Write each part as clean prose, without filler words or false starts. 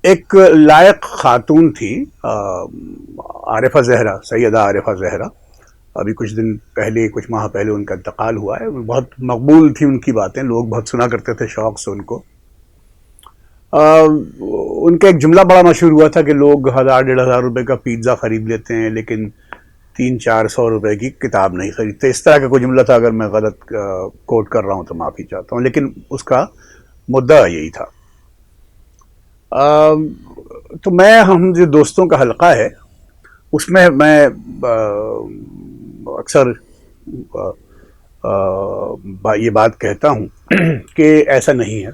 ایک لائق خاتون تھی، عارفہ زہرا، سیدہ عارفہ زہرا. ابھی کچھ دن پہلے، کچھ ماہ پہلے ان کا انتقال ہوا ہے. بہت مقبول تھی ان کی باتیں، لوگ بہت سنا کرتے تھے شوق سے ان کو. ان کا ایک جملہ بڑا مشہور ہوا تھا کہ لوگ 1000 - 1500 روپے کا پیزا خرید لیتے ہیں لیکن 300 - 400 روپے کی کتاب نہیں خریدتے. اس طرح کا کوئی جملہ تھا، اگر میں غلط کوٹ کر رہا ہوں تو معافی چاہتا ہوں، لیکن اس کا مدعا یہی تھا. تو ہم جو دوستوں کا حلقہ ہے اس میں میں اکثر یہ بات کہتا ہوں کہ ایسا نہیں ہے.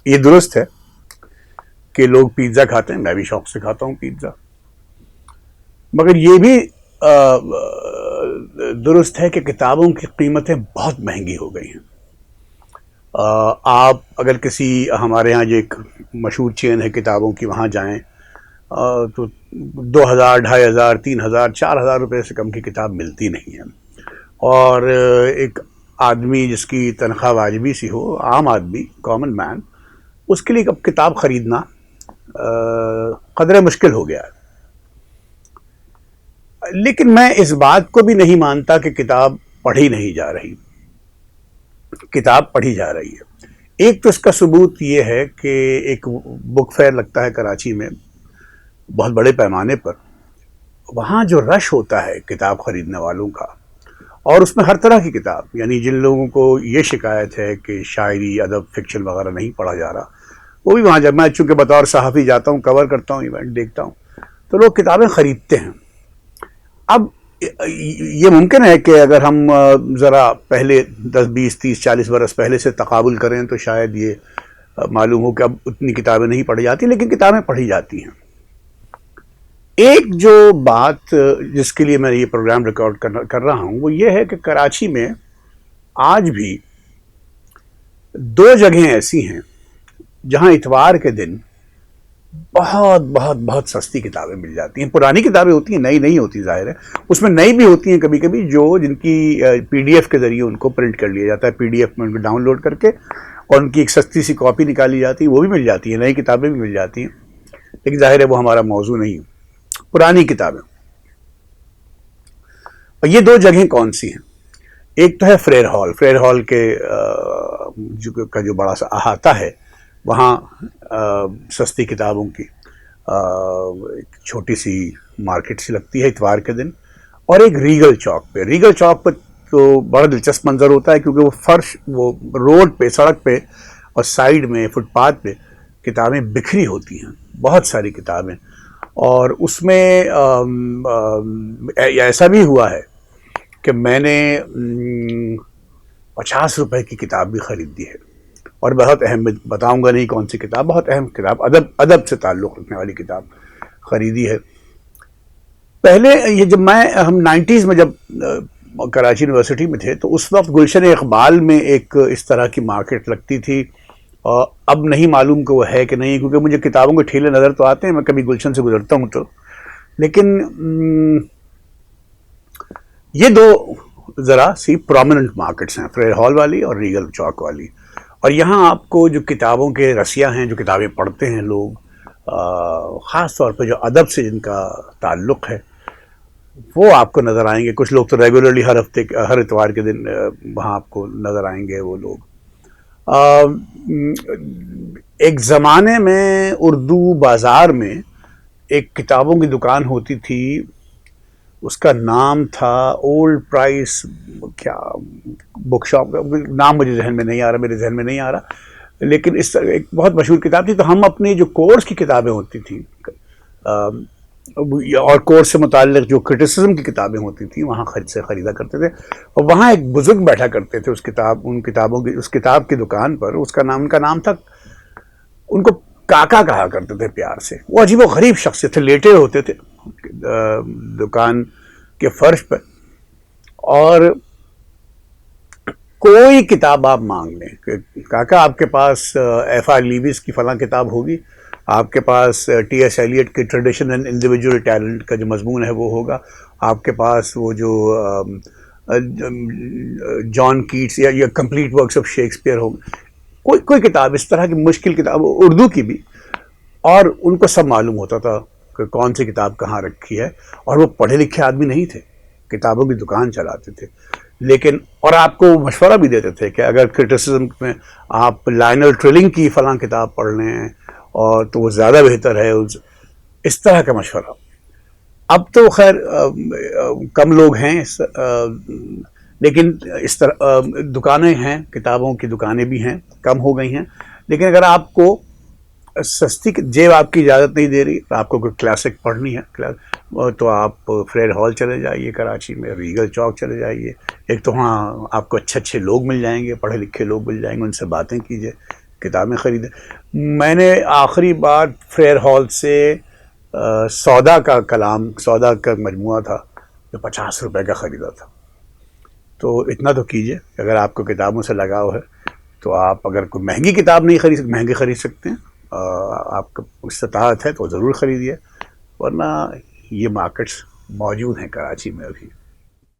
یہ درست ہے کہ لوگ پیزا کھاتے ہیں، میں بھی شوق سے کھاتا ہوں پیزا، مگر یہ بھی درست ہے کہ کتابوں کی قیمتیں بہت مہنگی ہو گئی ہیں. آپ اگر کسی ہمارے ہاں جو ایک مشہور چین ہے کتابوں کی، وہاں جائیں تو 2000 - 2500 3000 4000 روپے سے کم کی کتاب ملتی نہیں ہے. اور ایک آدمی جس کی تنخواہ واجبی سی ہو، عام آدمی، کامن مین، اس کے لیے اب کتاب خریدنا قدرے مشکل ہو گیا ہے. لیکن میں اس بات کو بھی نہیں مانتا کہ کتاب پڑھی نہیں جا رہی. کتاب پڑھی جا رہی ہے. ایک تو اس کا ثبوت یہ ہے کہ ایک بک فیئر لگتا ہے کراچی میں بہت بڑے پیمانے پر. وہاں جو رش ہوتا ہے کتاب خریدنے والوں کا، اور اس میں ہر طرح کی کتاب، یعنی جن لوگوں کو یہ شکایت ہے کہ شاعری، ادب، فکشن وغیرہ نہیں پڑھا جا رہا، وہ بھی وہاں جب میں چونکہ بطور صحافی جاتا ہوں، کور کرتا ہوں، ایونٹ دیکھتا ہوں، تو لوگ کتابیں خریدتے ہیں. اب یہ ممکن ہے کہ اگر ہم ذرا پہلے 10 20 30 40 برس پہلے سے تقابل کریں تو شاید یہ معلوم ہو کہ اب اتنی کتابیں نہیں پڑھی جاتی، لیکن کتابیں پڑھی جاتی ہیں. ایک جو بات جس کے لیے میں یہ پروگرام ریکارڈ کر رہا ہوں وہ یہ ہے کہ کراچی میں آج بھی 2 جگہیں ایسی ہیں جہاں اتوار کے دن بہت بہت بہت سستی کتابیں مل جاتی ہیں. پرانی کتابیں ہوتی ہیں، نئی نہیں ہوتی، ظاہر ہے. اس میں نئی بھی ہوتی ہیں کبھی کبھی، جن کی PDF کے ذریعے ان کو پرنٹ کر لیا جاتا ہے، PDF میں ان کو ڈاؤن لوڈ کر کے، اور ان کی ایک سستی سی کاپی نکالی جاتی ہے، وہ بھی مل جاتی ہیں. نئی کتابیں بھی مل جاتی ہیں، لیکن ظاہر ہے وہ ہمارا موضوع نہیں. پرانی کتابیں. اور یہ 2 جگہیں کون سی ہیں؟ ایک تو ہے فریر ہال. فریر ہال کے جو بڑا سا احاطہ ہے، وہاں سستی کتابوں کی ایک چھوٹی سی مارکیٹ سی لگتی ہے اتوار کے دن. اور ایک ریگل چوک پہ. ریگل چوک پہ تو بڑا دلچسپ منظر ہوتا ہے، کیونکہ وہ فرش، وہ روڈ پہ، سڑک پہ اور سائیڈ میں فٹ پاتھ پہ کتابیں بکھری ہوتی ہیں، بہت ساری کتابیں. اور اس میں ایسا بھی ہوا ہے کہ میں نے 50 روپے کی کتاب بھی خریدی ہے، اور بہت اہم، بتاؤں گا نہیں کون سی کتاب، بہت اہم کتاب، ادب سے تعلق رکھنے والی کتاب خریدی ہے. پہلے یہ جب ہم 90s میں جب کراچی یونیورسٹی میں تھے تو اس وقت گلشن اقبال میں ایک اس طرح کی مارکیٹ لگتی تھی. اب نہیں معلوم کہ وہ ہے کہ نہیں، کیونکہ مجھے کتابوں کے ٹھیلے نظر تو آتے ہیں، میں کبھی گلشن سے گزرتا ہوں تو. لیکن یہ 2 ذرا سی پرومیننٹ مارکیٹس ہیں، فریر ہال والی اور ریگل چوک والی. اور یہاں آپ کو جو کتابوں کے رسیا ہیں، جو کتابیں پڑھتے ہیں لوگ، خاص طور پہ جو ادب سے جن کا تعلق ہے، وہ آپ کو نظر آئیں گے. کچھ لوگ تو ریگولرلی ہر اتوار کے دن وہاں آپ کو نظر آئیں گے. وہ لوگ ایک زمانے میں اردو بازار میں ایک کتابوں کی دکان ہوتی تھی، اس کا نام تھا اولڈ پرائس، کیا بک شاپ، نام مجھے ذہن میں نہیں آ رہا، میرے ذہن میں نہیں آ رہا، لیکن اس طرح ایک بہت مشہور کتاب تھی. تو ہم اپنی جو کورس کی کتابیں ہوتی تھیں اور کورس سے متعلق جو کرٹیسزم کی کتابیں ہوتی تھیں، وہاں خریدا کرتے تھے. اور وہاں ایک بزرگ بیٹھا کرتے تھے اس کتاب کی دکان پر. ان کا نام تھا، ان کو کاکا کہا کرتے تھے پیار سے. وہ عجیب و غریب شخص تھے، لیٹے ہوتے تھے دکان کے فرش پر، اور کوئی کتاب آپ مانگ لیں کہ کاکا آپ کے پاس FR لیویز کی فلاں کتاب ہوگی، آپ کے پاس TS ایلیٹ کے ٹریڈیشن اینڈ انڈیویجول ٹیلنٹ کا جو مضمون ہے وہ ہوگا، آپ کے پاس وہ جو جان کیٹس یا کمپلیٹ ورکس آف شیکسپیئر ہوگا. کوئی کتاب اس طرح کی مشکل کتاب، اردو کی بھی اور ان کو سب معلوم ہوتا تھا کہ کون سی کتاب کہاں رکھی ہے، اور وہ پڑھے لکھے آدمی نہیں تھے، کتابوں کی دکان چلاتے تھے، لیکن اور آپ کو مشورہ بھی دیتے تھے کہ اگر کرٹیسزم میں آپ لائنل ٹرلنگ کی فلاں کتاب پڑھ لیں اور تو وہ زیادہ بہتر ہے، اس طرح کا مشورہ۔ اب تو خیر کم لوگ ہیں لیکن اس طرح دکانیں ہیں، کتابوں کی دکانیں بھی ہیں، کم ہو گئی ہیں، لیکن اگر آپ کو سستی جیب آپ کی اجازت نہیں دے رہی، آپ کو کوئی کلاسک پڑھنی ہے تو آپ فریڈ ہال چلے جائیے کراچی میں، ریگل چوک چلے جائیے، ایک تو وہاں آپ کو اچھے اچھے لوگ مل جائیں گے، پڑھے لکھے لوگ مل جائیں گے، ان سے باتیں کیجیے، کتابیں خریدیں۔ میں نے آخری بار فریڈ ہال سے سودا کا کلام، سودا کا مجموعہ تھا جو 50 روپے کا خریدا تھا۔ تو اتنا تو کیجیے، اگر آپ کو کتابوں سے لگاؤ ہے تو آپ اگر کوئی مہنگی کتاب نہیں خرید سکتے، مہنگے خرید سکتے ہیں، آپ کو استطاعت ہے تو ضرور خریدیے، ورنہ یہ مارکیٹس موجود ہیں کراچی میں ابھی۔